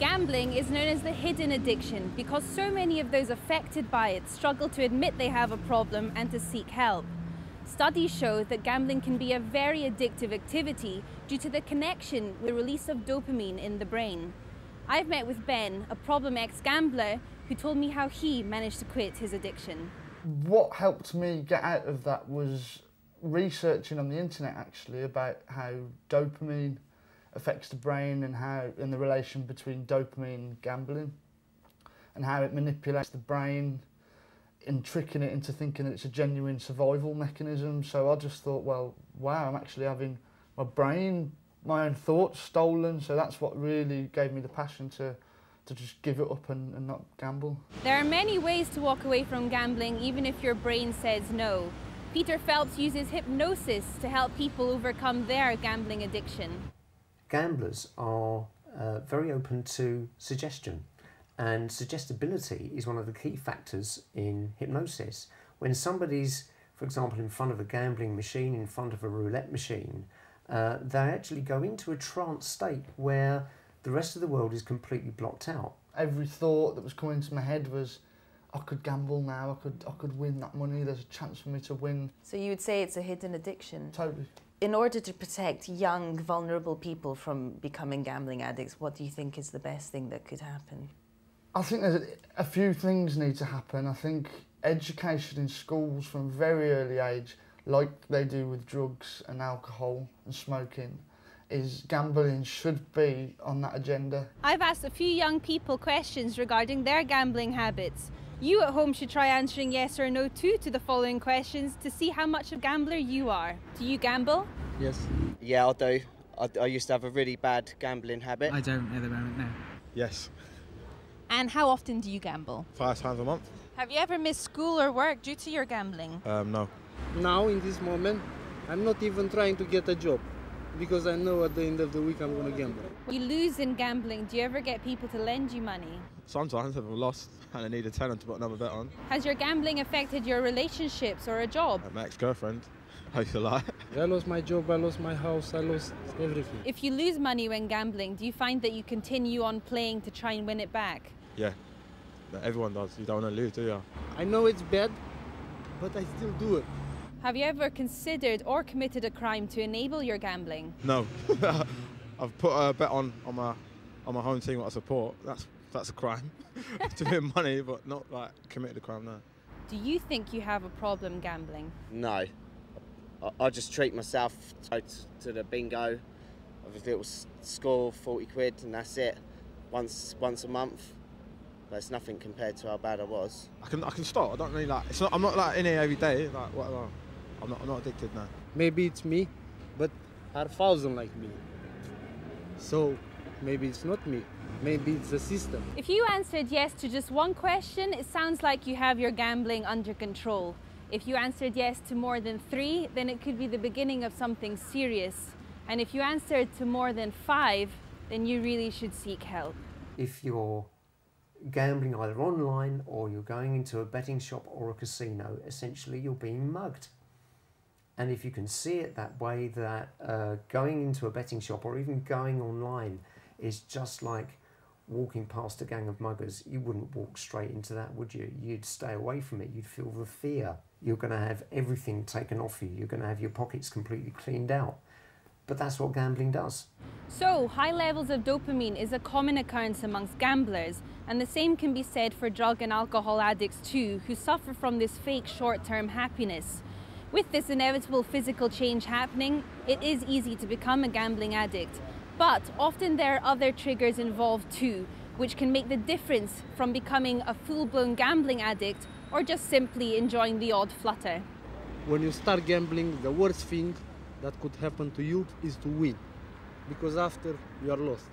Gambling is known as the hidden addiction because so many of those affected by it struggle to admit they have a problem and to seek help. Studies show that gambling can be a very addictive activity due to the connection with the release of dopamine in the brain. I've met with Ben, a problem ex-gambler, who told me how he managed to quit his addiction. What helped me get out of that was researching on the internet actually about how dopamine affects the brain and the relation between dopamine and gambling and how it manipulates the brain in tricking it into thinking that it's a genuine survival mechanism. So I just thought, well, wow, I'm actually having my brain, my own thoughts stolen. So that's what really gave me the passion to just give it up and not gamble. There are many ways to walk away from gambling even if your brain says no. Peter Phelps uses hypnosis to help people overcome their gambling addiction. Gamblers are very open to suggestion, and suggestibility is one of the key factors in hypnosis. When somebody's, for example, in front of a gambling machine, in front of a roulette machine, they actually go into a trance state where the rest of the world is completely blocked out. Every thought that was coming into my head was, I could gamble now, I could win that money, there's a chance for me to win. So you would say it's a hidden addiction? Totally. In order to protect young, vulnerable people from becoming gambling addicts, what do you think is the best thing that could happen? I think there's a few things need to happen. I think education in schools from a very early age, like they do with drugs and alcohol and smoking, is gambling should be on that agenda. I've asked a few young people questions regarding their gambling habits. You at home should try answering yes or no too to the following questions to see how much of a gambler you are. Do you gamble? Yes. Yeah, I do. I used to have a really bad gambling habit. I don't at the moment, no. Yes. And how often do you gamble? 5 times a month. Have you ever missed school or work due to your gambling? No. Now, in this moment, I'm not even trying to get a job because I know at the end of the week I'm going to gamble. When you lose in gambling, do you ever get people to lend you money? Sometimes I've lost and I need a tenner to put another bet on. Has your gambling affected your relationships or a job? My ex-girlfriend, I used to lie. I lost my job, I lost my house, I lost everything. If you lose money when gambling, do you find that you continue on playing to try and win it back? Yeah, everyone does. You don't want to lose, do you? I know it's bad, but I still do it. Have you ever considered or committed a crime to enable your gambling? No. I've put a bet on my home team that I support. That's a crime. To win money, but not like committed a crime, no. Do you think you have a problem gambling? No. I just treat myself to the bingo of a little score, 40 quid, and that's it. Once a month. But it's nothing compared to how bad I was. I can start. I don't really like. I'm not like in here every day. Like whatever. I'm not addicted now. Maybe it's me, but are thousands like me. So maybe it's not me. Maybe it's the system. If you answered yes to just one question, it sounds like you have your gambling under control. If you answered yes to more than 3, then it could be the beginning of something serious. And if you answered to more than 5, then you really should seek help. If you're gambling either online or you're going into a betting shop or a casino, essentially you're being mugged. And if you can see it that way, that going into a betting shop or even going online is just like walking past a gang of muggers, you wouldn't walk straight into that, would you? You'd stay away from it. You'd feel the fear. You're going to have everything taken off you. You're going to have your pockets completely cleaned out. But that's what gambling does. So, high levels of dopamine is a common occurrence amongst gamblers, and the same can be said for drug and alcohol addicts too, who suffer from this fake short-term happiness. With this inevitable physical change happening, it is easy to become a gambling addict. But often there are other triggers involved too, which can make the difference from becoming a full-blown gambling addict or just simply enjoying the odd flutter. When you start gambling, the worst thing that could happen to you is to win, because after you are lost.